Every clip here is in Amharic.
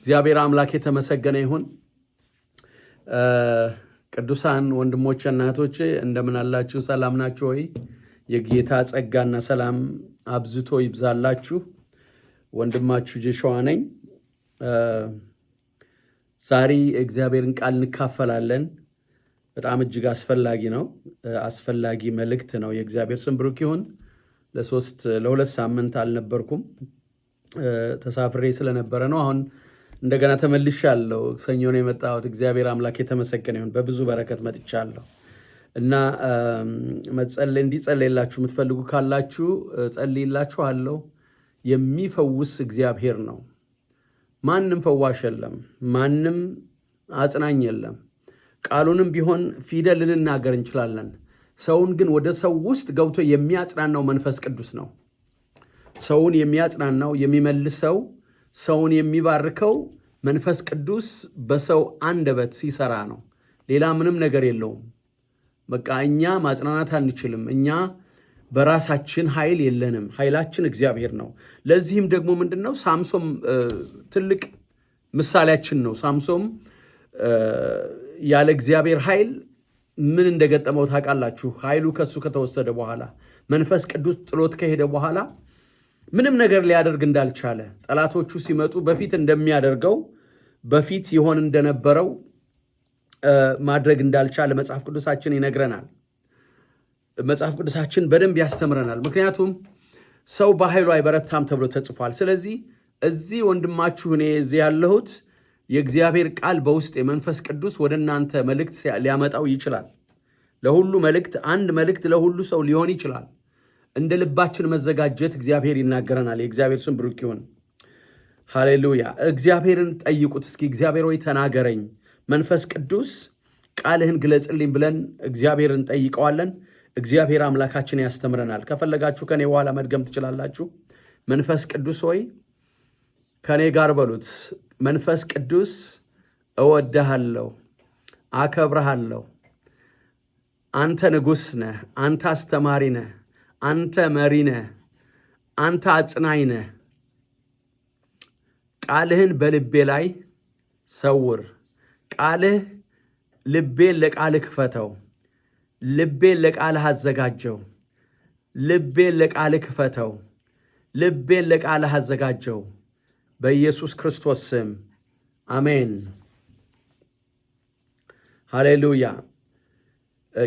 እግዚአብሔር አምላክ የተመሰገነ ይሁን። ቅዱሳን ወንድሞቼና እህቶቼ እንደምን አላችሁ? ሰላም ናችሁ ወይ? የጌታ ጸጋና ሰላም አብዝቶ ይብዛላችሁ። ወንድማችሁ ጆሹዋ ነኝ። ዛሬ እግዚአብሔርን ቃል እንካፈላለን። በጣም እጅግ አስፈላጊ ነው። አስፈላጊ መልእክት ነው። የእግዚአብሔር ስም ብሩክ ይሁን። ለሁለት ሳምንት አልነበርኩም፣ ተሳፍሬ ስለነበረ ነው። አሁን እንደገና ተመልሻለሁ። ሰኞ ነው የመጣሁት። እግዚአብሔር አምላክ የተመሰገነ ይሁን። በብዙ በረከት መጥቻለሁ እና እንዲጸልይላችሁ የምትፈልጉ ካላችሁ ጸልይላችኋለሁ። የሚፈውስ እግዚአብሔር ነው። ማንም ፈዋሽ የለም፣ ማንም አጽናኝ የለም። ቃሉንም ቢሆን ፊደል ልንናገር እንችላለን። ሰውን ግን ወደ ሰው ውስጥ ገብቶ የሚያጽናናው መንፈስ ቅዱስ ነው። ሰውን የሚያጽናናው የሚመልሰው፣ ሰውን የሚባርከው መንፈስ ቅዱስ በሰው አንደበት ሲሰራ ነው። ሌላ ምንም ነገር የለውም። በቃ እኛ ማጽናናት አንችልም። እኛ በራሳችን ኃይል የለንም። ኃይላችን እግዚአብሔር ነው። ለዚህም ደግሞ ምንድነው ሳምሶን ትልቅ ምሳሌያችን ነው። ሳምሶን ያለ እግዚአብሔር ኃይል ምን እንደገጠመው ታውቃላችሁ? ኃይሉ ከሱ ከተወሰደ በኋላ መንፈስ ቅዱስ ጥሎት ከሄደ በኋላ ምንም ነገር ሊያደርግ እንዳልቻለ፣ ጠላቶቹ ሲመጡ በፊት እንደሚያደርገው በፊት ይሆን እንደነበረው ማድረግ እንዳልቻለ መጽሐፍ ቅዱሳችን ይነግረናል። መጽሐፍ ቅዱሳችን በደንብ ያስተምረናል። ምክንያቱም ሰው በኃይሉ አይበረታም ተብሎ ተጽፏል። ስለዚህ እዚህ ወንድማችሁ እኔ እዚህ ያለሁት የእግዚአብሔር ቃል በውስጥ የመንፈስ ቅዱስ ወደ እናንተ መልእክት ሊያመጣው ይችላል። ለሁሉ መልእክት አንድ መልእክት ለሁሉ ሰው ሊሆን ይችላል። እንደ ልባችን መዘጋጀት እግዚአብሔር ይናገረናል። የእግዚአብሔር ስም ብሩክ ይሁን። ሃሌሉያ። እግዚአብሔርን ጠይቁት እስኪ። እግዚአብሔር ሆይ ተናገረኝ፣ መንፈስ ቅዱስ ቃልህን ግለጽልኝ ብለን እግዚአብሔርን ጠይቀዋለን። እግዚአብሔር አምላካችን ያስተምረናል። ከፈለጋችሁ ከኔ በኋላ መድገም ትችላላችሁ። መንፈስ ቅዱስ ሆይ ከኔ ጋር በሉት። መንፈስ ቅዱስ እወድሃለሁ፣ አከብረሃለሁ። አንተ ንጉሥ ነህ፣ አንተ አስተማሪ ነህ፣ አንተ መሪ ነህ፣ አንተ አጽናኝ ነህ። ቃልህን በልቤ ላይ ሰውር። ቃልህ ልቤን ለቃልህ ክፈተው። ልቤን ለቃልህ አዘጋጀው። ልቤን ለቃልህ ክፈተው። ልቤን ለቃልህ አዘጋጀው። በኢየሱስ ክርስቶስ ስም አሜን። ሃሌሉያ።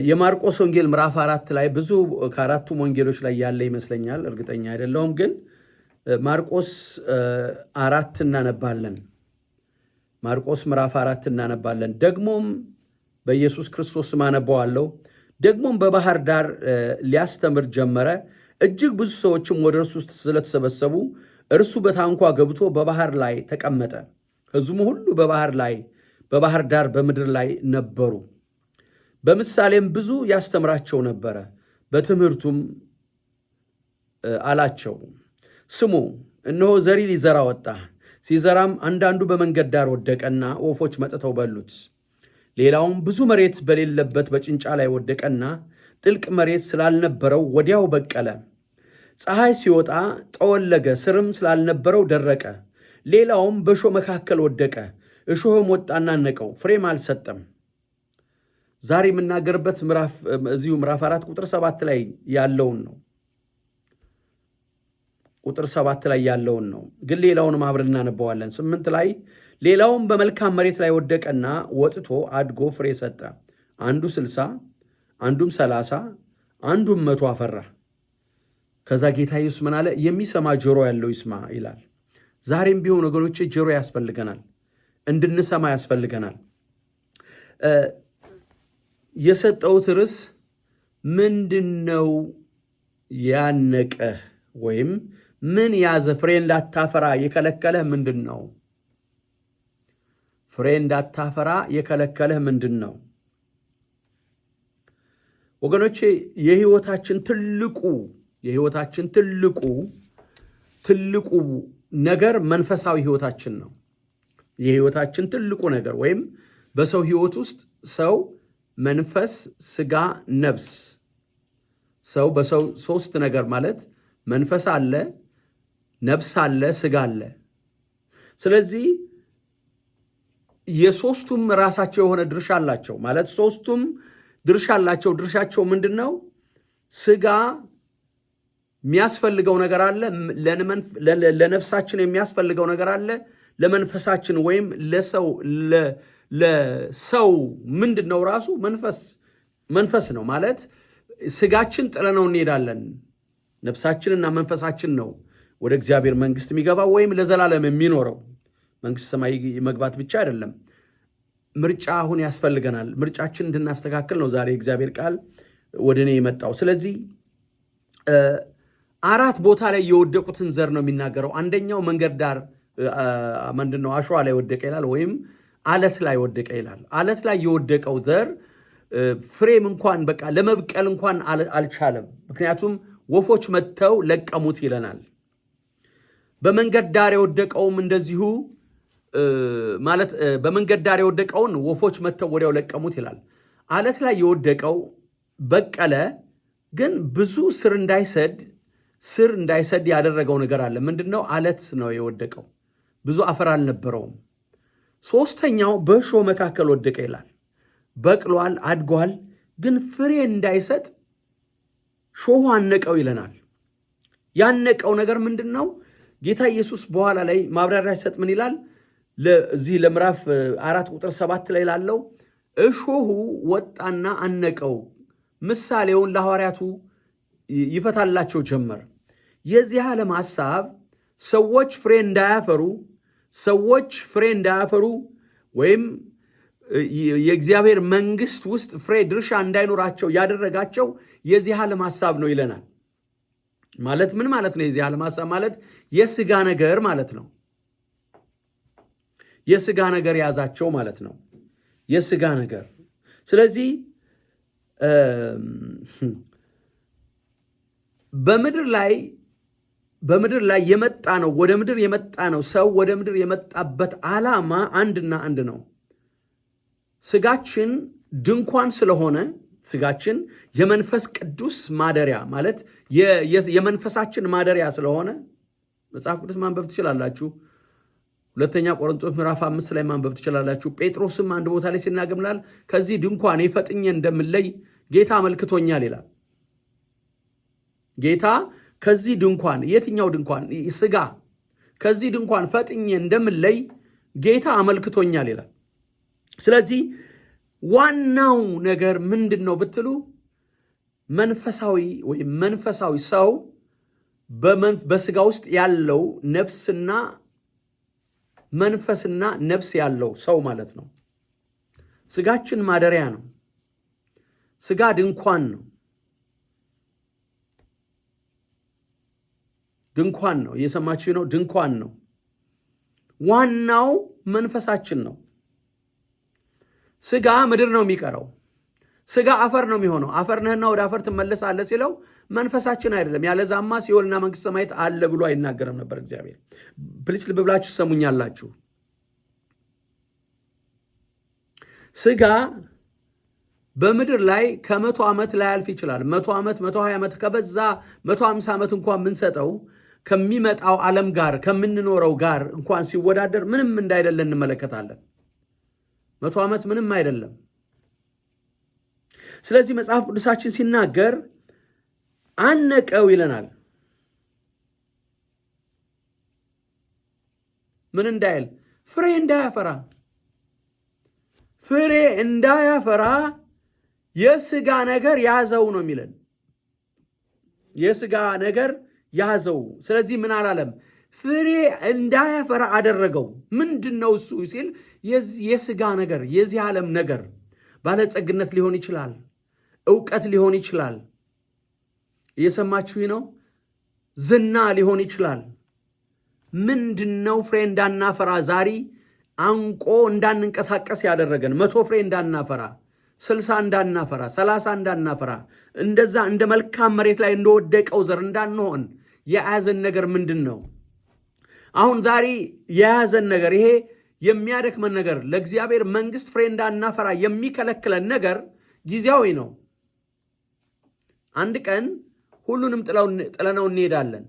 የማርቆስ ወንጌል ምዕራፍ 4 ላይ ብዙ ከአራቱም ወንጌሎች ላይ ያለ ይመስለኛል፣ እርግጠኛ አይደለሁም፣ ግን ማርቆስ 4 እናነባለን። ማርቆስ ምዕራፍ 4 እናነባለን። ደግሞም በኢየሱስ ክርስቶስ ስም አነባዋለሁ። ደግሞም በባህር ዳር ሊያስተምር ጀመረ። እጅግ ብዙ ሰዎችም ወደ እርሱ ስለተሰበሰቡ እርሱ በታንኳ ገብቶ በባህር ላይ ተቀመጠ። ሕዝቡም ሁሉ በባህር ዳር በምድር ላይ ነበሩ። በምሳሌም ብዙ ያስተምራቸው ነበረ። በትምህርቱም አላቸው፣ ስሙ፣ እነሆ ዘሪ ሊዘራ ወጣ። ሲዘራም አንዳንዱ በመንገድ ዳር ወደቀና ወፎች መጥተው በሉት። ሌላውም ብዙ መሬት በሌለበት በጭንጫ ላይ ወደቀና ጥልቅ መሬት ስላልነበረው ወዲያው በቀለ። ፀሐይ ሲወጣ ጠወለገ፣ ስርም ስላልነበረው ደረቀ። ሌላውም በእሾህ መካከል ወደቀ፣ እሾህም ወጣና ነቀው፣ ፍሬም አልሰጠም። ዛሬ የምናገርበት እዚሁ ምዕራፍ 4 ቁጥር 7 ላይ ያለውን ነው። ቁጥር 7 ላይ ያለውን ነው፣ ግን ሌላውንም አብረን እናነበዋለን። 8 ላይ ሌላውም በመልካም መሬት ላይ ወደቀና ወጥቶ አድጎ ፍሬ ሰጠ። አንዱ 60፣ አንዱም 30፣ አንዱም 100 አፈራ። ከዛ ጌታ ኢየሱስ ምን አለ? የሚሰማ ጆሮ ያለው ይስማ ይላል። ዛሬም ቢሆን ወገኖቼ ጆሮ ያስፈልገናል፣ እንድንሰማ ያስፈልገናል። የሰጠሁት ርዕስ ምንድነው? ያነቀህ ወይም ምን ያዘ? ፍሬ እንዳታፈራ የከለከለህ ምንድን ነው? ፍሬ እንዳታፈራ የከለከለህ ምንድን ነው? ወገኖቼ የህይወታችን ትልቁ ነገር መንፈሳዊ ህይወታችን ነው። የህይወታችን ትልቁ ነገር ወይም በሰው ህይወት ውስጥ ሰው መንፈስ፣ ስጋ፣ ነፍስ። ሰው በሰው ሶስት ነገር ማለት መንፈስ አለ፣ ነፍስ አለ፣ ስጋ አለ። ስለዚህ የሶስቱም ራሳቸው የሆነ ድርሻ አላቸው። ማለት ሶስቱም ድርሻ አላቸው። ድርሻቸው ምንድነው? ስጋ የሚያስፈልገው ነገር አለ፣ ለነፍሳችን የሚያስፈልገው ነገር አለ፣ ለመንፈሳችን ወይም ለሰው ምንድነው? ራሱ መንፈስ ነው። ማለት ስጋችን ጥለነው እንሄዳለን። ነፍሳችንና መንፈሳችን ነው ወደ እግዚአብሔር መንግስት የሚገባው ወይም ለዘላለም የሚኖረው። መንግስት ሰማይ መግባት ብቻ አይደለም፣ ምርጫ አሁን ያስፈልገናል። ምርጫችን እንድናስተካክል ነው ዛሬ እግዚአብሔር ቃል ወደ እኔ የመጣው። ስለዚህ 4 ቦታ ላይ የወደቁትን ዘር ነው የሚናገረው። አንደኛው መንገድ ዳር ምንድነው? አሸዋ ላይ ወደቀ ይላል፣ ወይም አለት ላይ ወደቀ ይላል። አለት ላይ የወደቀው ዘር ፍሬም እንኳን በቃ ለመብቀል እንኳን አልቻለም። ምክንያቱም ወፎች መጥተው ለቀሙት ይለናል። በመንገድ ዳር የወደቀውም እንደዚሁ ማለት በመንገድ ዳር የወደቀውን ወፎች መጥተው ወዲያው ለቀሙት ይላል። አለት ላይ የወደቀው በቀለ፣ ግን ብዙ ስር እንዳይሰድ ያደረገው ነገር አለ። ምንድነው? አለት ነው የወደቀው፣ ብዙ አፈር አልነበረውም። ሶስተኛው በእሾህ መካከል ወደቀ ይላል። በቅሏል፣ አድጓል፣ ግን ፍሬ እንዳይሰጥ ሾሁ አነቀው ይለናል። ያነቀው ነገር ምንድነው? ጌታ ኢየሱስ በኋላ ላይ ማብራሪያ ሲሰጥ ምን ይላል? ለዚህ ለምዕራፍ 4 ቁጥር 7 ላይ ላለው እሾሁ ወጣና አነቀው። ምሳሌውን ለሐዋርያቱ ይፈታላቸው ጀመር። የዚህ ዓለም ሐሳብ ሰዎች ፍሬ እንዳያፈሩ ወይም የእግዚአብሔር መንግስት ውስጥ ፍሬ ድርሻ እንዳይኖራቸው ያደረጋቸው የዚህ ዓለም ሐሳብ ነው ይለናል። ማለት ምን ማለት ነው? የዚህ ዓለም ሐሳብ ማለት የስጋ ነገር ማለት ነው። የስጋ ነገር ያዛቸው ማለት ነው። የስጋ ነገር። ስለዚህ በምድር ላይ የመጣ ነው፣ ወደ ምድር የመጣ ነው። ሰው ወደ ምድር የመጣበት ዓላማ አንድና አንድ ነው። ስጋችን ድንኳን ስለሆነ ስጋችን የመንፈስ ቅዱስ ማደሪያ ማለት የመንፈሳችን ማደሪያ ስለሆነ መጽሐፍ ቅዱስ ማንበብ ትችላላችሁ። 2ኛ ቆሮንቶስ ምዕራፍ 5 ላይ ማንበብ ትችላላችሁ። ጴጥሮስም አንድ ቦታ ላይ ሲናገር ከዚህ ድንኳን ፈጥኜ እንደምለይ ጌታ አመልክቶኛል ይላል። ጌታ ከዚህ ድንኳን፣ የትኛው ድንኳን? ስጋ። ከዚህ ድንኳን ፈጥኜ እንደምለይ ጌታ አመልክቶኛል ይላል። ስለዚህ ዋናው ነገር ምንድን ነው ብትሉ መንፈሳዊ ሰው በስጋ ውስጥ ያለው ነፍስና መንፈስና ነፍስ ያለው ሰው ማለት ነው። ስጋችን ማደሪያ ነው። ስጋ ድንኳን ነው። ድንኳን ነው። እየሰማችሁ ነው? ድንኳን ነው። ዋናው መንፈሳችን ነው። ስጋ ምድር ነው የሚቀረው። ስጋ አፈር ነው የሚሆነው። አፈር ነህና ወደ አፈር ትመለሳለህ ሲለው መንፈሳችን አይደለም። ያለዛማ ሲኦልና መንግስተ ሰማያት አለ ብሎ አይናገርም ነበር እግዚአብሔር። ፕሊስ ልብ ብላችሁ ሰሙኛላችሁ። ስጋ በምድር ላይ ከ100 ዓመት ላይ ያልፍ ይችላል። 100 ዓመት 120 ዓመት ከበዛ 150 ዓመት እንኳን የምንሰጠው ከሚመጣው ዓለም ጋር ከምንኖረው ጋር እንኳን ሲወዳደር ምንም እንዳይደለ እንመለከታለን። 100 ዓመት ምንም አይደለም። ስለዚህ መጽሐፍ ቅዱሳችን ሲናገር አነቀው ይለናል። ምን እንዳይል? ፍሬ እንዳያፈራ የስጋ ነገር ያዘው ነው የሚለን። የስጋ ነገር ያዘው። ስለዚህ ምን አላለም? ፍሬ እንዳያፈራ አደረገው። ምንድነው እሱ ሲል የስጋ ነገር፣ የዚህ ዓለም ነገር ባለጸግነት ሊሆን ይችላል፣ ዕውቀት ሊሆን ይችላል። እየሰማችሁ ነው? ዝና ሊሆን ይችላል። ምንድነው ፍሬ እንዳናፈራ ዛሬ አንቆ እንዳንንቀሳቀስ ያደረገን? 100 ፍሬ እንዳናፈራ፣ 60 እንዳናፈራ፣ 30 እንዳናፈራ፣ እንደዛ እንደ መልካም መሬት ላይ እንደወደቀው ዘር እንዳንሆን የያዘን ነገር ምንድን ነው? አሁን ዛሬ የያዘን ነገር፣ ይሄ የሚያደክመን ነገር፣ ለእግዚአብሔር መንግስት ፍሬ እንዳናፈራ የሚከለክለን ነገር ጊዜያዊ ነው። አንድ ቀን ሁሉንም ጥለነው እንሄዳለን።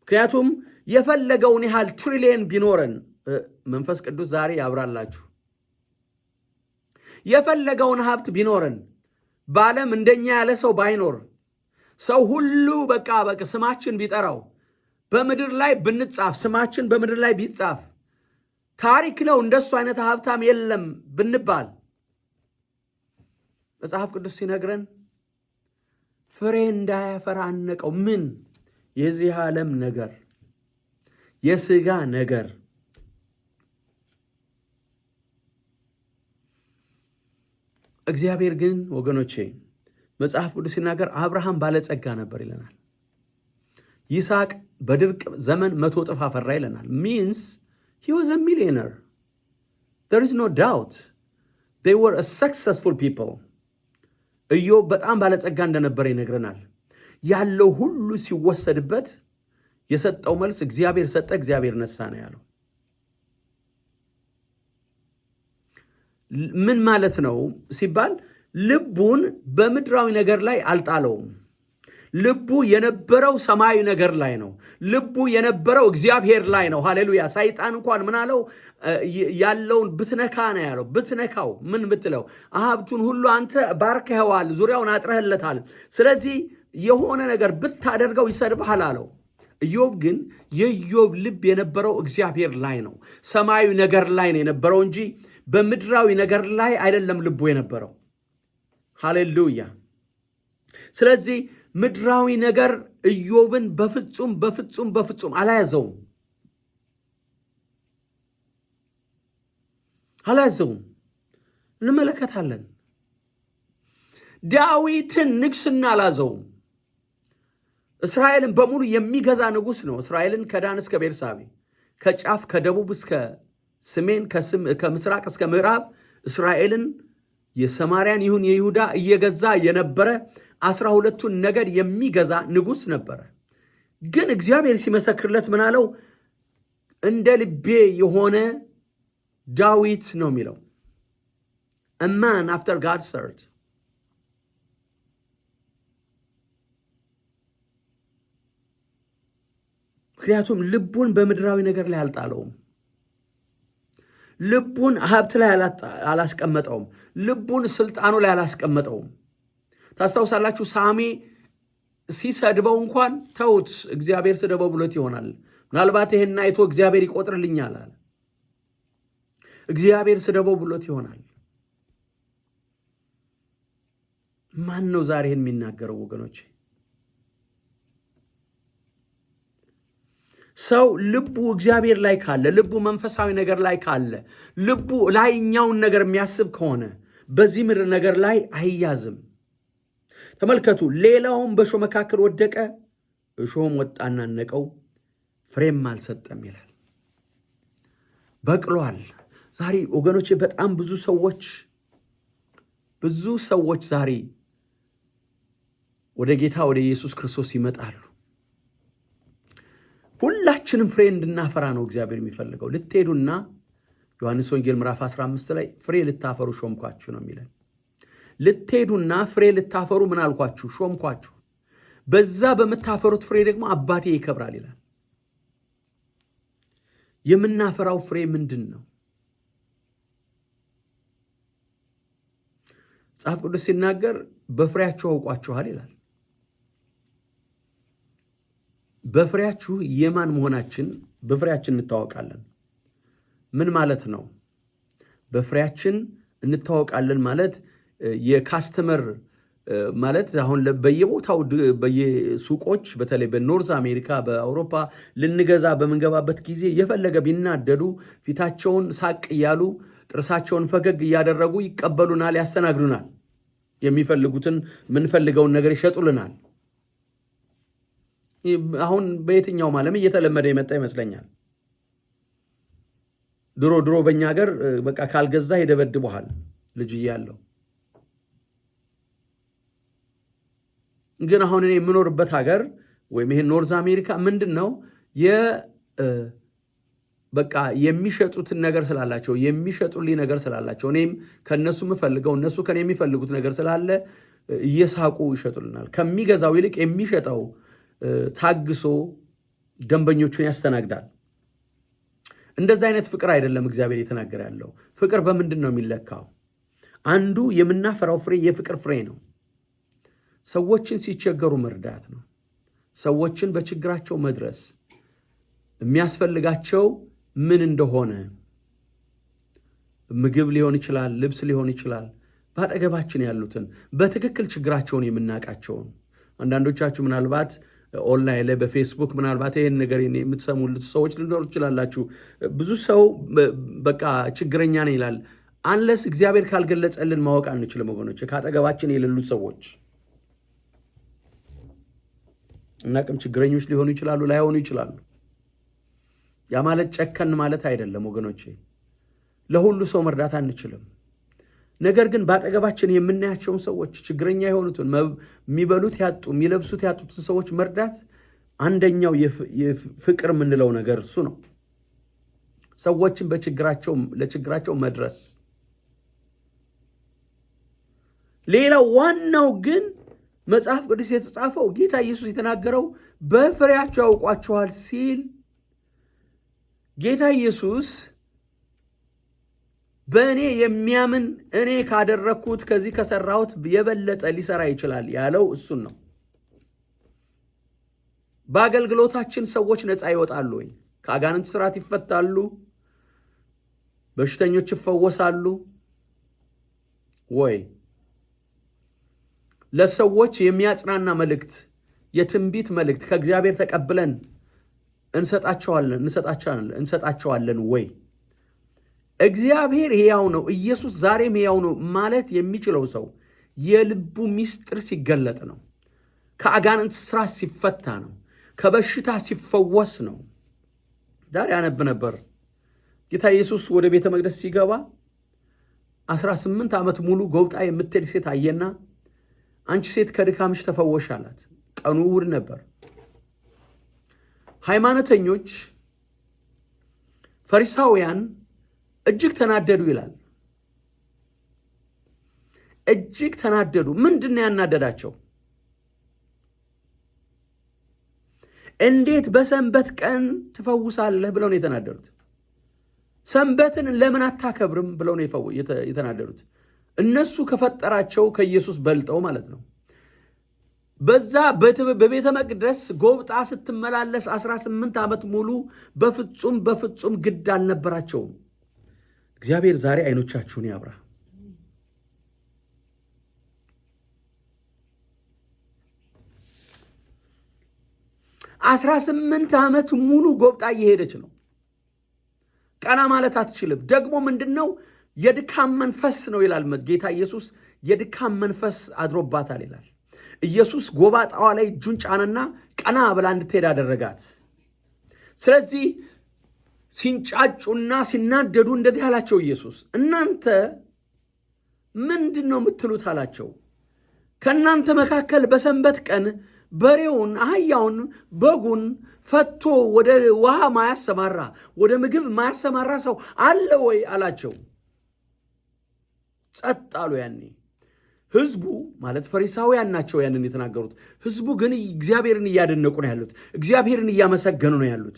ምክንያቱም የፈለገውን ያህል ትሪሊየን ቢኖረን መንፈስ ቅዱስ ዛሬ ያብራላችሁ። የፈለገውን ሀብት ቢኖረን በዓለም እንደኛ ያለ ሰው ባይኖር ሰው ሁሉ በቃ ስማችን ቢጠራው በምድር ላይ ብንጻፍ ስማችን በምድር ላይ ቢጻፍ ታሪክ ነው እንደሱ አይነት ሀብታም የለም ብንባል መጽሐፍ ቅዱስ ሲነግረን ፍሬ እንዳያፈራ አነቀው። ምን? የዚህ ዓለም ነገር፣ የሥጋ ነገር። እግዚአብሔር ግን ወገኖቼ መጽሐፍ ቅዱስ ሲናገር አብርሃም ባለጸጋ ነበር ይለናል። ይስሐቅ በድርቅ ዘመን 100 እጥፍ አፈራ ይለናል። ሚንስ he was a millionaire. There is no doubt. They were a successful people. ኢዮብ በጣም ባለጸጋ እንደነበረ ይነግረናል። ያለው ሁሉ ሲወሰድበት የሰጠው መልስ እግዚአብሔር ሰጠ፣ እግዚአብሔር ነሳ ነው ያለው። ምን ማለት ነው ሲባል ልቡን በምድራዊ ነገር ላይ አልጣለውም። ልቡ የነበረው ሰማያዊ ነገር ላይ ነው። ልቡ የነበረው እግዚአብሔር ላይ ነው። ሃሌሉያ። ሰይጣን እንኳን ምን አለው? ያለውን ብትነካ ነው ያለው። ብትነካው ምን ብትለው? ሀብቱን ሁሉ አንተ ባርከኸዋል፣ ዙሪያውን አጥረህለታል። ስለዚህ የሆነ ነገር ብታደርገው ይሰድብሃል አለው። ኢዮብ ግን የኢዮብ ልብ የነበረው እግዚአብሔር ላይ ነው፣ ሰማያዊ ነገር ላይ ነው የነበረው እንጂ በምድራዊ ነገር ላይ አይደለም ልቡ የነበረው። ሃሌሉያ። ስለዚህ ምድራዊ ነገር ኢዮብን በፍጹም በፍጹም በፍጹም አላያዘውም። እንመለከታለን። ዳዊትን ንግስና አላዘውም። እስራኤልን በሙሉ የሚገዛ ንጉስ ነው። እስራኤልን ከዳን እስከ ቤርሳቤ፣ ከጫፍ ከደቡብ እስከ ሰሜን፣ ከምስራቅ እስከ ምዕራብ እስራኤልን የሰማርያን ይሁን የይሁዳ እየገዛ የነበረ 12ቱን ነገድ የሚገዛ ንጉስ ነበረ። ግን እግዚአብሔር ሲመሰክርለት ምን አለው? እንደ ልቤ የሆነ ዳዊት ነው የሚለው። a man after God's heart. ምክንያቱም ልቡን በምድራዊ ነገር ላይ አልጣለውም። ልቡን ሀብት ላይ አላስቀመጠውም። ልቡን ስልጣኑ ላይ አላስቀመጠውም። ታስታውሳላችሁ፣ ሳሚ ሲሰድበው እንኳን ተውት፣ እግዚአብሔር ስደበው ብሎት ይሆናል። ምናልባት ይሄን አይቶ እግዚአብሔር ይቆጥርልኛል አለ። እግዚአብሔር ስደበው ብሎት ይሆናል። ማን ነው ዛሬ ይሄን የሚናገረው ወገኖች? ሰው ልቡ እግዚአብሔር ላይ ካለ፣ ልቡ መንፈሳዊ ነገር ላይ ካለ፣ ልቡ ላይኛውን ነገር የሚያስብ ከሆነ በዚህ ምድር ነገር ላይ አይያዝም። ተመልከቱ፣ ሌላውም በእሾህ መካከል ወደቀ፣ እሾህም ወጣና ነቀው፣ ፍሬም አልሰጠም ይላል። በቅሏል። ዛሬ ወገኖቼ በጣም ብዙ ሰዎች ዛሬ ወደ ጌታ ወደ ኢየሱስ ክርስቶስ ይመጣሉ። ሁላችንም ፍሬ እንድናፈራ ነው እግዚአብሔር የሚፈልገው። ልትሄዱና ዮሐንስ ወንጌል ምዕራፍ 15 ላይ ፍሬ ልታፈሩ ሾምኳችሁ ነው የሚለን። ልትሄዱና ፍሬ ልታፈሩ ምን አልኳችሁ? ሾምኳችሁ። በዛ በምታፈሩት ፍሬ ደግሞ አባቴ ይከብራል ይላል። የምናፈራው ፍሬ ምንድን ነው? መጽሐፍ ቅዱስ ሲናገር በፍሬያችሁ አውቋችኋል ይላል። በፍሬያችሁ የማን መሆናችን በፍሬያችን እንታወቃለን። ምን ማለት ነው? በፍሬያችን እንታወቃለን ማለት የካስተመር ማለት አሁን በየቦታው በየሱቆች በተለይ በኖርዝ አሜሪካ በአውሮፓ ልንገዛ በምንገባበት ጊዜ የፈለገ ቢናደዱ ፊታቸውን ሳቅ እያሉ ጥርሳቸውን ፈገግ እያደረጉ ይቀበሉናል፣ ያስተናግዱናል። የሚፈልጉትን ምንፈልገውን ነገር ይሸጡልናል። አሁን በየትኛውም ዓለም እየተለመደ የመጣ ይመስለኛል። ድሮ በእኛ ሀገር በቃ ካልገዛ ይደበድበዋል ልጅ እያለው። ግን አሁን እኔ የምኖርበት ሀገር ወይም ይሄ ኖርዝ አሜሪካ ምንድን ነው በቃ የሚሸጡትን ነገር ስላላቸው የሚሸጡልኝ ነገር ስላላቸው እኔም ከነሱ የምፈልገው እነሱ ከኔ የሚፈልጉት ነገር ስላለ እየሳቁ ይሸጡልናል። ከሚገዛው ይልቅ የሚሸጠው ታግሶ ደንበኞቹን ያስተናግዳል። እንደዛ አይነት ፍቅር አይደለም እግዚአብሔር የተናገረ ያለው። ፍቅር በምንድን ነው የሚለካው? አንዱ የምናፈራው ፍሬ የፍቅር ፍሬ ነው። ሰዎችን ሲቸገሩ መርዳት ነው። ሰዎችን በችግራቸው መድረስ፣ የሚያስፈልጋቸው ምን እንደሆነ ምግብ ሊሆን ይችላል፣ ልብስ ሊሆን ይችላል። በአጠገባችን ያሉትን በትክክል ችግራቸውን የምናውቃቸውን። አንዳንዶቻችሁ ምናልባት ኦንላይን ላይ በፌስቡክ ምናልባት ይህን ነገር የምትሰሙ ሰዎች ልኖሩ ትችላላችሁ። ብዙ ሰው በቃ ችግረኛ ነው ይላል። አንለስ እግዚአብሔር ካልገለጸልን ማወቅ አንችልም ወገኖች። ከአጠገባችን የሌሉ ሰዎች እናቅም ችግረኞች ሊሆኑ ይችላሉ፣ ላይሆኑ ይችላሉ። ያ ማለት ጨከን ማለት አይደለም ወገኖቼ። ለሁሉ ሰው መርዳት አንችልም። ነገር ግን በአጠገባችን የምናያቸውን ሰዎች፣ ችግረኛ የሆኑትን፣ የሚበሉት ያጡ፣ የሚለብሱት ያጡትን ሰዎች መርዳት አንደኛው የፍቅር የምንለው ነገር እሱ ነው። ሰዎችን ለችግራቸው መድረስ። ሌላው ዋናው ግን መጽሐፍ ቅዱስ የተጻፈው ጌታ ኢየሱስ የተናገረው በፍሬያቸው ያውቋቸዋል ሲል ጌታ ኢየሱስ በእኔ የሚያምን እኔ ካደረግኩት ከዚህ ከሰራሁት የበለጠ ሊሰራ ይችላል ያለው እሱን ነው። በአገልግሎታችን ሰዎች ነፃ ይወጣሉ ወይ? ከአጋንንት ስራት ይፈታሉ? በሽተኞች ይፈወሳሉ ወይ? ለሰዎች የሚያጽናና መልእክት፣ የትንቢት መልእክት ከእግዚአብሔር ተቀብለን እንሰጣቸዋለን ወይ? እግዚአብሔር ሕያው ነው፣ ኢየሱስ ዛሬም ሕያው ነው ማለት የሚችለው ሰው የልቡ ምስጢር ሲገለጥ ነው። ከአጋንንት ስራት ሲፈታ ነው። ከበሽታ ሲፈወስ ነው። ዛሬ አነብ ነበር። ጌታ ኢየሱስ ወደ ቤተ መቅደስ ሲገባ 18 ዓመት ሙሉ ጎብጣ የምትሄድ ሴት አየና አንቺ ሴት ከድካምሽ ተፈወሽ አላት። ቀኑ እሑድ ነበር። ሃይማኖተኞች ፈሪሳውያን እጅግ ተናደዱ ይላል። እጅግ ተናደዱ። ምንድን ነው ያናደዳቸው? እንዴት በሰንበት ቀን ትፈውሳለህ ብለው ነው የተናደዱት። ሰንበትን ለምን አታከብርም ብለው ነው የተናደዱት። እነሱ ከፈጠራቸው ከኢየሱስ በልጠው ማለት ነው። በዛ በቤተ መቅደስ ጎብጣ ስትመላለስ 18 ዓመት ሙሉ በፍጹም ግድ አልነበራቸውም። እግዚአብሔር ዛሬ አይኖቻችሁን ያብራ። 18 ዓመት ሙሉ ጎብጣ እየሄደች ነው። ቀና ማለት አትችልም። ደግሞ ምንድነው? የድካም መንፈስ ነው ይላል ጌታ ኢየሱስ። የድካም መንፈስ አድሮባታል ይላል። ኢየሱስ ጎባጣዋ ላይ እጁን ጫነና ቀና ብላ እንድትሄድ አደረጋት። ስለዚህ ሲንጫጩና ሲናደዱ እንደዚህ አላቸው ኢየሱስ፣ እናንተ ምንድነው የምትሉት አላቸው። ከእናንተ መካከል በሰንበት ቀን በሬውን፣ አህያውን፣ በጉን ፈቶ ወደ ውሃ ማያሰማራ፣ ወደ ምግብ ማያሰማራ ሰው አለ ወይ አላቸው። ጸጥ አሉ። ያኔ ህዝቡ ማለት ፈሪሳውያን ናቸው ያንን የተናገሩት። ህዝቡ ግን እግዚአብሔርን እያደነቁ ነው ያሉት። እግዚአብሔርን እያመሰገኑ ነው ያሉት።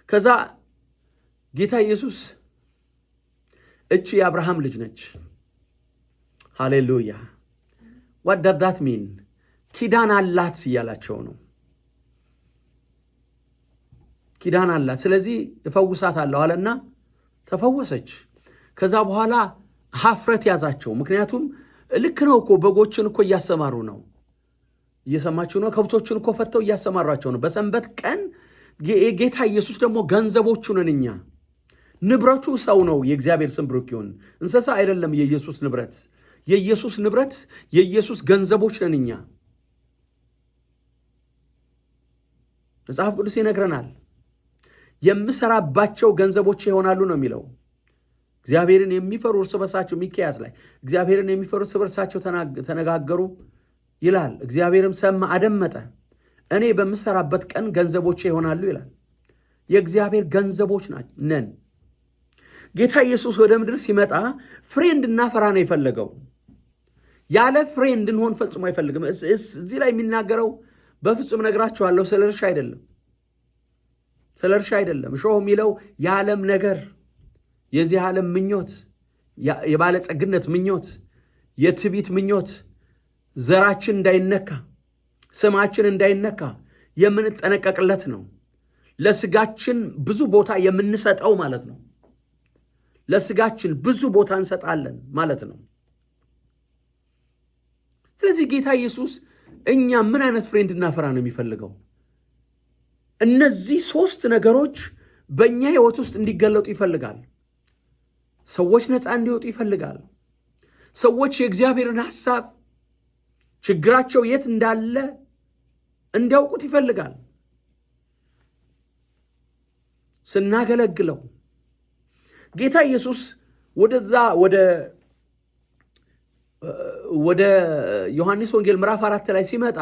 ከዛ ጌታ ኢየሱስ እቺ የአብርሃም ልጅ ነች። ሃሌሉያ። what does that mean? ኪዳን አላት እያላቸው ነው። ኪዳን አላት፣ ስለዚህ እፈውሳታለሁ አለና ተፈወሰች። ከዛ በኋላ ሀፍረት ያዛቸው። ምክንያቱም ልክ ነው እኮ በጎችን እኮ እያሰማሩ ነው። እየሰማችሁ ነው። ከብቶችን እኮ ፈተው እያሰማሯቸው ነው በሰንበት ቀን። ጌታ ኢየሱስ ደግሞ ገንዘቦቹ ነን እኛ። ንብረቱ ሰው ነው። የእግዚአብሔር ስም ብሩክ ይሁን። እንስሳ አይደለም የኢየሱስ ንብረት። የኢየሱስ ንብረት፣ የኢየሱስ ገንዘቦች ነን እኛ። መጽሐፍ ቅዱስ ይነግረናል። የምሰራባቸው ገንዘቦች ይሆናሉ ነው የሚለው። እግዚአብሔርን የሚፈሩ እርስ በርሳቸው ሚክያስ ላይ እግዚአብሔርን የሚፈሩ እርስ በርሳቸው ተነጋገሩ ይላል። እግዚአብሔርም ሰማ አደመጠ። እኔ በምሰራበት ቀን ገንዘቦች ይሆናሉ ይላል። የእግዚአብሔር ገንዘቦች ነን። ጌታ ኢየሱስ ወደ ምድር ሲመጣ ፍሬ እንድናፈራ ነው የፈለገው። ያለ ፍሬ እንድንሆን ፈጽሞ አይፈልግም። እዚህ ላይ የሚናገረው በፍጹም ነግራችኋለሁ፣ ስለ እርሻ አይደለም። ስለ እርሻ አይደለም። እሾህ የሚለው የዓለም ነገር፣ የዚህ ዓለም ምኞት፣ የባለጸግነት ምኞት፣ የትዕቢት ምኞት ዘራችን እንዳይነካ፣ ስማችን እንዳይነካ የምንጠነቀቅለት ነው። ለስጋችን ብዙ ቦታ የምንሰጠው ማለት ነው። ለስጋችን ብዙ ቦታ እንሰጣለን ማለት ነው። ስለዚህ ጌታ ኢየሱስ እኛ ምን አይነት ፍሬ እንድናፈራ ነው የሚፈልገው? እነዚህ 3 ነገሮች በእኛ ህይወት ውስጥ እንዲገለጡ ይፈልጋል። ሰዎች ነፃ እንዲወጡ ይፈልጋል። ሰዎች የእግዚአብሔርን ሐሳብ፣ ችግራቸው የት እንዳለ እንዲያውቁት ይፈልጋል። ስናገለግለው ጌታ ኢየሱስ ወደ ዮሐንስ ወንጌል ምዕራፍ 4 ላይ ሲመጣ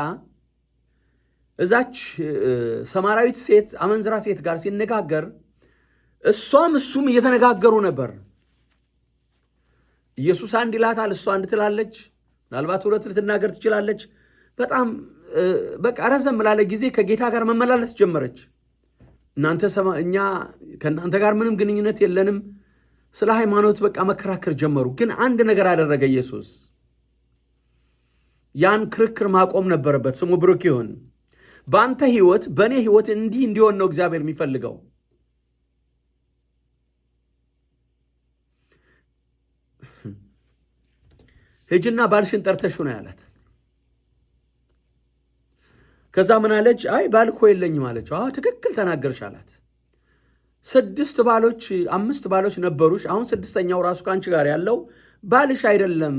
እዛች ሰማራዊት ሴት አመንዝራ ሴት ጋር ሲነጋገር እሷም እሱም እየተነጋገሩ ነበር። ኢየሱስ አንድ ይላታል፣ እሷ አንድ ትላለች፣ ምናልባት 2 ልትናገር ትችላለች። በጣም በቃ ረዘም ላለ ጊዜ ከጌታ ጋር መመላለስ ጀመረች። እኛ ከእናንተ ጋር ምንም ግንኙነት የለንም፣ ስለ ሃይማኖት በቃ መከራከር ጀመሩ። ግን አንድ ነገር አደረገ ኢየሱስ። ያን ክርክር ማቆም ነበረበት። ስሙ ብሩክ ይሁን። በአንተ ህይወት፣ በእኔ ህይወት እንዲህ እንዲሆን ነው እግዚአብሔር የሚፈልገው። ሂጂና ባልሽን ጠርተሽ ነው ያላት። ከዛ ምን አለች? አይ ባል እኮ የለኝም አለችው። ትክክል ተናገርሽ አላት። 5 ባሎች ነበሩሽ፣ አሁን 6ኛው ራሱ ከአንቺ ጋር ያለው ባልሽ አይደለም።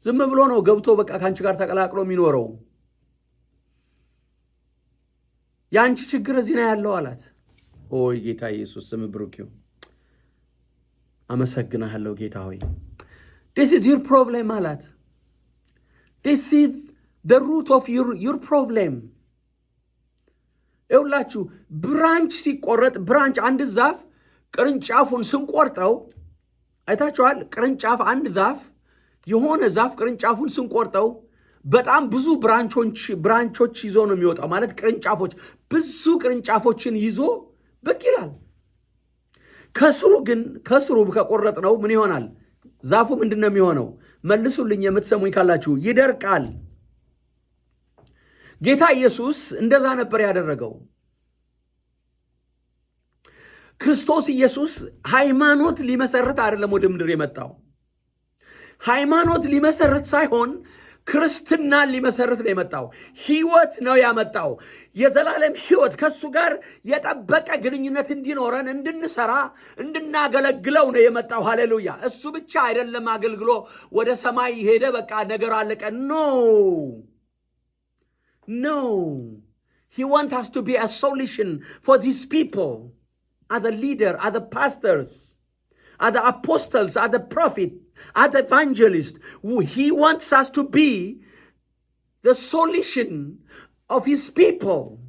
ዝም ብሎ ነው ገብቶ በቃ ከአንቺ ጋር ተቀላቅሎ የሚኖረው። የአንቺ ችግር እዚህ ነው ያለው አላት። ኦይ ጌታ ኢየሱስ ስም ብሩክ ይሁን። አመሰግናለሁ ጌታ ሆይ። this is your problem አላት። this is the root of your problem። ይኸውላችሁ ብራንች ሲቆረጥ፣ ብራንች አንድ ዛፍ ቅርንጫፉን ስንቆርጠው አይታችኋል። ቅርንጫፍ አንድ ዛፍ የሆነ ዛፍ ቅርንጫፉን ስንቆርጠው በጣም ብዙ ብራንቾች ይዞ ነው የሚወጣው። ማለት ቅርንጫፎች ብዙ ቅርንጫፎችን ይዞ ብቅ ይላል። ከስሩ ከቆረጥ ነው ምን ይሆናል? ዛፉ ምንድን ነው የሚሆነው? መልሱልኝ የምትሰሙኝ ካላችሁ። ይደርቃል። ጌታ ኢየሱስ እንደዛ ነበር ያደረገው። ክርስቶስ ኢየሱስ ሃይማኖት ሊመሰርት አይደለም ወደ ምድር የመጣው። ሃይማኖት ሊመሰርት ሳይሆን ክርስትናን ሊመሰርት ነው የመጣው። ህይወት ነው ያመጣው። የዘላለም ህይወት፣ ከሱ ጋር የጠበቀ ግንኙነት እንዲኖረን፣ እንድንሰራ፣ እንድናገለግለው ነው የመጣው። ሃሌሉያ። እሱ ብቻ አይደለም አገልግሎ ወደ ሰማይ ሄደ፣ በቃ ነገር አለቀ። No. He wants us to be a solution for these people, as the leader, as the pastors, as the apostles, as the prophet, as the evangelist. He wants us to be the solution of his people.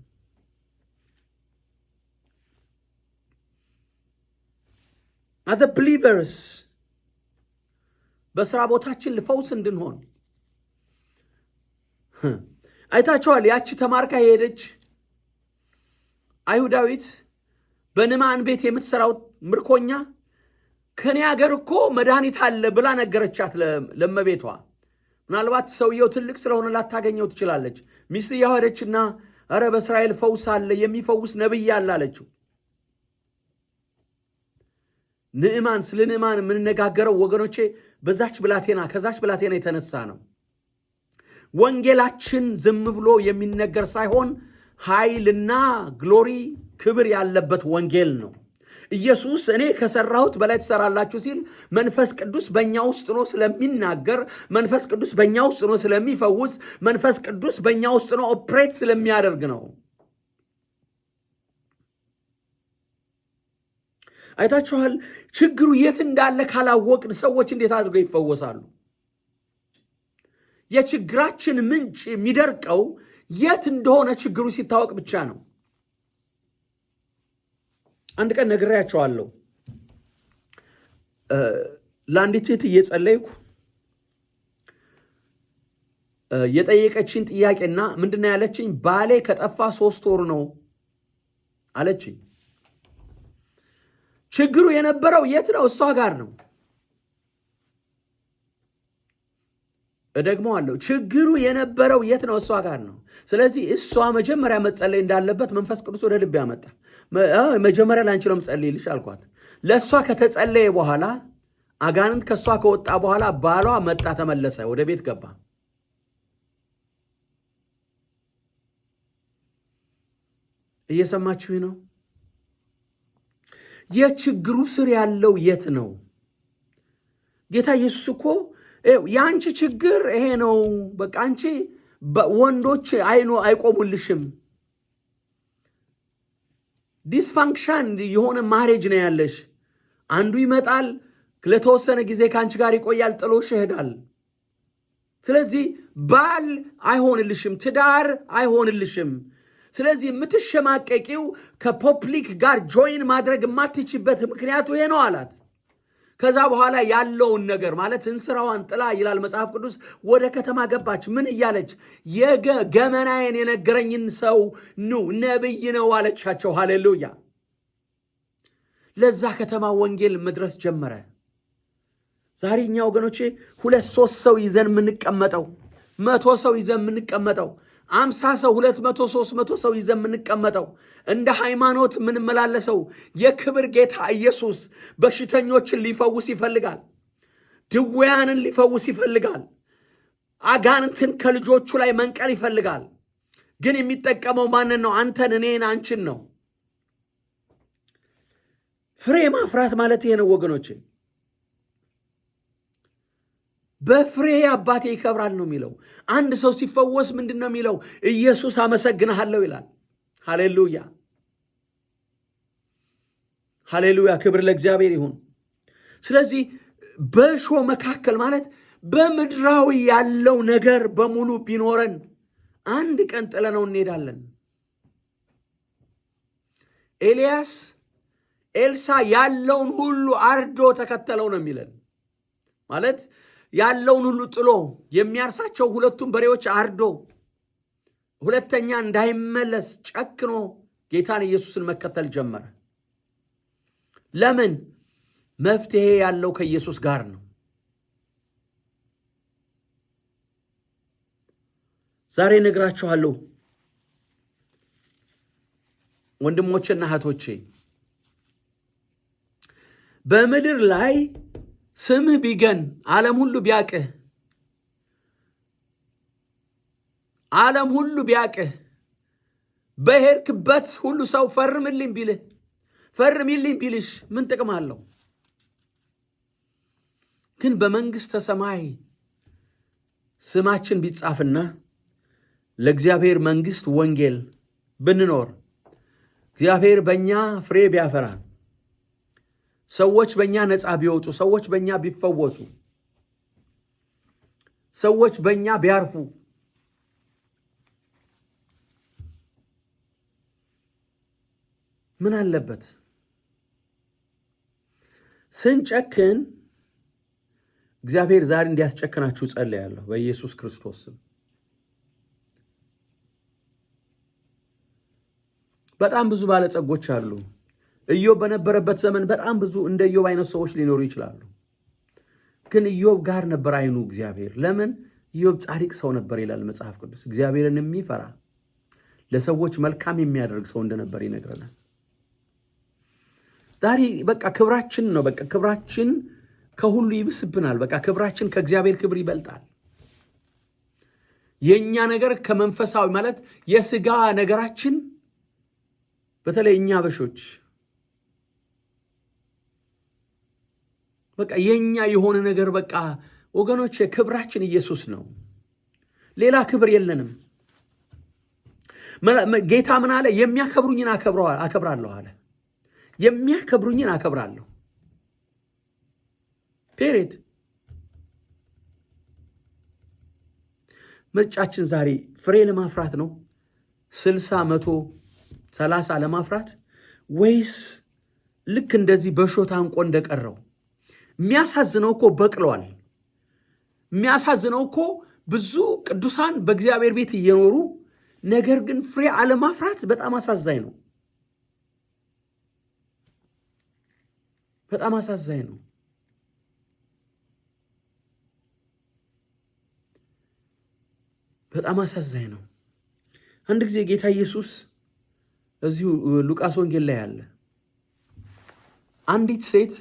As the believers, በስራ ቦታችን ልፈውስ እንድንሆን አይታችኋል። ያቺ ተማርካ የሄደች አይሁዳዊት በንዕማን ቤት የምትሰራው ምርኮኛ ከኔ ሀገር እኮ መድኃኒት አለ ብላ ነገረቻት ለመቤቷ። ምናልባት ሰውየው ትልቅ ስለሆነ ላታገኘው ትችላለች። ሚስትየው ሄደችና ኧረ በእስራኤል ፈውስ አለ፣ የሚፈውስ ነብይ አለ አለችው። ንዕማን፣ ስለ ንዕማን የምንነጋገረው ወገኖቼ ከዛች ብላቴና የተነሳ ነው። ወንጌላችን ዝም ብሎ የሚነገር ሳይሆን ኃይልና ግሎሪ፣ ክብር ያለበት ወንጌል ነው። ኢየሱስ እኔ ከሰራሁት በላይ ትሰራላችሁ ሲል መንፈስ ቅዱስ በእኛ ውስጥ ነው ስለሚናገር፣ መንፈስ ቅዱስ በእኛ ውስጥ ነው ስለሚፈውስ፣ መንፈስ ቅዱስ በእኛ ውስጥ ነው ኦፕሬት ስለሚያደርግ ነው። አይታችኋል። ችግሩ የት እንዳለ ካላወቅን ሰዎች እንዴት አድርገው ይፈወሳሉ? የችግራችን ምንጭ የሚደርቀው የት እንደሆነ ችግሩ ሲታወቅ ብቻ ነው። አንድ ቀን ነግሬያቸዋለሁ። ለአንዲት እህት እየጸለይኩ የጠየቀችኝ ጥያቄና ምንድነው ያለችኝ? ባሌ ከጠፋ 3 ወር ነው አለችኝ። ችግሩ የነበረው የት ነው? እሷ ጋር ነው። እደግመዋለሁ፣ ችግሩ የነበረው የት ነው? እሷ ጋር ነው። ስለዚህ እሷ መጀመሪያ መጸለይ እንዳለበት መንፈስ ቅዱስ ወደ ልብ ያመጣ። መጀመሪያ ላንቺ ነው የምጸልይልሽ አልኳት። ለእሷ ከተጸለየ በኋላ አጋንንት ከእሷ ከወጣ በኋላ ባሏ መጣ፣ ተመለሰ፣ ወደ ቤት ገባ። እየሰማችሁ ነው? የችግሩ ስር ያለው የት ነው? ጌታ ኢየሱስ እኮ የአንቺ ችግር ይሄ ነው፣ በቃ አንቺ ወንዶች አይቆሙልሽም፣ ዲስፋንክሽን የሆነ ማሬጅ ነው ያለሽ። አንዱ ይመጣል፣ ለተወሰነ ጊዜ ከአንቺ ጋር ይቆያል፣ ጥሎሽ ይሄዳል። ስለዚህ ባል አይሆንልሽም፣ ትዳር አይሆንልሽም። ስለዚህ የምትሸማቀቂው ከፖፕሊክ ጋር ጆይን ማድረግ የማትችበት ምክንያቱ ይሄ ነው አላት። ከዛ በኋላ ያለውን ነገር ማለት እንስራዋን ጥላ ይላል መጽሐፍ ቅዱስ ወደ ከተማ ገባች። ምን እያለች? ገመናዬን የነገረኝን ሰው ነብይ ነው አለቻቸው። ሃሌሉያ! ለዛ ከተማ ወንጌል መድረስ ጀመረ። ዛሬ እኛ ወገኖቼ 2-3 ሰው ይዘን የምንቀመጠው 100 ሰው ይዘን የምንቀመጠው 50 ሰው 200 300 ሰው ይዘን የምንቀመጠው እንደ ሃይማኖት የምንመላለሰው የክብር ጌታ ኢየሱስ በሽተኞችን ሊፈውስ ይፈልጋል። ድውያንን ሊፈውስ ይፈልጋል። አጋንንትን ከልጆቹ ላይ መንቀል ይፈልጋል። ግን የሚጠቀመው ማንን ነው? አንተን፣ እኔን፣ አንቺን ነው። ፍሬ ማፍራት ማለት ይሄ ነው ወገኖቼ። በፍሬ አባቴ ይከብራል ነው የሚለው። አንድ ሰው ሲፈወስ ምንድን ነው የሚለው? ኢየሱስ አመሰግንሃለሁ ይላል። ሃሌሉያ ሃሌሉያ፣ ክብር ለእግዚአብሔር ይሁን። ስለዚህ በእሾህ መካከል ማለት በምድራዊ ያለው ነገር በሙሉ ቢኖረን አንድ ቀን ጥለነው እንሄዳለን። ኤልሳ ያለውን ሁሉ አርዶ ተከተለው ነው የሚለን። ማለት ያለውን ሁሉ ጥሎ የሚያርሳቸው 2 በሬዎች አርዶ ሁለተኛ እንዳይመለስ ጨክኖ ጌታን ኢየሱስን መከተል ጀመረ። ለምን? መፍትሄ ያለው ከኢየሱስ ጋር ነው። ዛሬ ነግራችኋለሁ ወንድሞቼና እህቶቼ፣ በምድር ላይ ስምህ ቢገን ዓለም ሁሉ ቢያቅህ በሄድክበት ሁሉ ሰው ፈርምልኝ ቢልሽ ምን ጥቅም አለው? ግን በመንግሥተ ሰማይ ስማችን ቢጻፍና ለእግዚአብሔር መንግሥት ወንጌል ብንኖር እግዚአብሔር በእኛ ፍሬ ቢያፈራ ሰዎች በእኛ ነፃ ቢወጡ፣ ሰዎች በእኛ ቢፈወሱ፣ ሰዎች በእኛ ቢያርፉ ምን አለበት? ስንጨክን እግዚአብሔር ዛሬ እንዲያስጨክናችሁ ጸልያለሁ በኢየሱስ ክርስቶስ ስም። በጣም ብዙ ባለጸጎች አሉ። ኢዮብ በነበረበት ዘመን በጣም ብዙ እንደ ኢዮብ አይነት ሰዎች ሊኖሩ ይችላሉ። ግን ኢዮብ ጋር ነበር አይኑ እግዚአብሔር። ለምን? ኢዮብ ጻድቅ ሰው ነበር ይላል መጽሐፍ ቅዱስ። እግዚአብሔርን የሚፈራ ለሰዎች መልካም የሚያደርግ ሰው እንደነበር ይነግረናል። ዛሬ በቃ ክብራችን ነው። በቃ ክብራችን ከሁሉ ይብስብናል። በቃ ክብራችን ከእግዚአብሔር ክብር ይበልጣል። የኛ ነገር ከመንፈሳዊ ማለት የሥጋ ነገራችን በተለይ እኛ አበሾች በቃ የኛ የሆነ ነገር በቃ ወገኖች ክብራችን ኢየሱስ ነው። ሌላ ክብር የለንም። ጌታ ምን አለ? የሚያከብሩኝን አከብራለሁ አለ። የሚያከብሩኝን አከብራለሁ። ፔሬድ። ምርጫችን ዛሬ ፍሬ ለማፍራት ነው? 60 100 30 ለማፍራት ወይስ ልክ እንደዚህ በእሾህ ታንቆ እንደቀረው? የሚያሳዝነው እኮ በቅሏል። የሚያሳዝነው እኮ ብዙ ቅዱሳን በእግዚአብሔር ቤት እየኖሩ ነገር ግን ፍሬ አለማፍራት በጣም አሳዛኝ ነው። በጣም አሳዛኝ ነው። በጣም አሳዛኝ ነው። አንድ ጊዜ ጌታ ኢየሱስ እዚሁ ሉቃስ ወንጌል ላይ አለ። አንዲት ሴት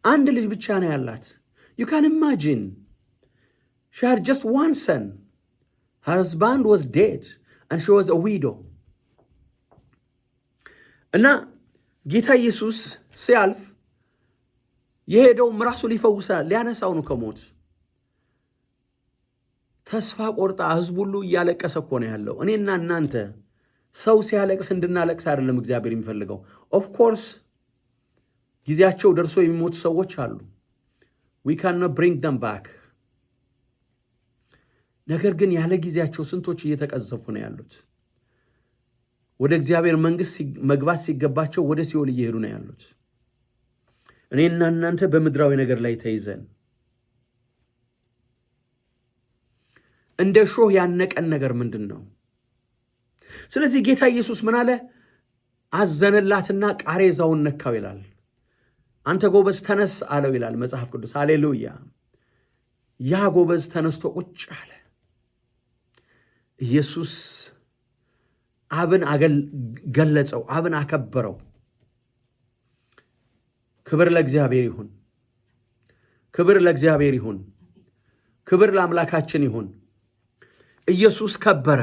አንድ ልጅ ብቻ ነው ያላት። you can imagine she had just one son. Her husband was dead and she was a widow. እና ጌታ ኢየሱስ ሲያልፍ የሄደውም ራሱ ሊፈውሳል ሊያነሳው ነው ከሞት። ተስፋ ቆርጣ ህዝብ ሁሉ እያለቀሰ እኮ ነው ያለው። እኔና እናንተ ሰው ሲያለቅስ እንድናለቅስ አይደለም እግዚአብሔር የሚፈልገው። ኦፍ ኮርስ ጊዜያቸው ደርሶ የሚሞቱ ሰዎች አሉ። we cannot bring them back. ነገር ግን ያለ ጊዜያቸው ስንቶች እየተቀዘፉ ነው ያሉት። ወደ እግዚአብሔር መንግስት መግባት ሲገባቸው ወደ ሲኦል እየሄዱ ነው ያሉት። እኔና እናንተ በምድራዊ ነገር ላይ ተይዘን እንደ ሾህ ያነቀን ነገር ምንድነው? ስለዚህ ጌታ ኢየሱስ ምን አለ? አዘነላትና ቃሬዛውን ነካው ይላል። አንተ ጎበዝ ተነስ አለው ይላል መጽሐፍ ቅዱስ። ሃሌሉያ! ያ ጎበዝ ተነስቶ ቁጭ አለ። ኢየሱስ አብን ገለጸው፣ አብን አከበረው። ክብር ለእግዚአብሔር ይሁን። ክብር ለእግዚአብሔር ይሁን። ክብር ለአምላካችን ይሁን። ኢየሱስ ከበረ።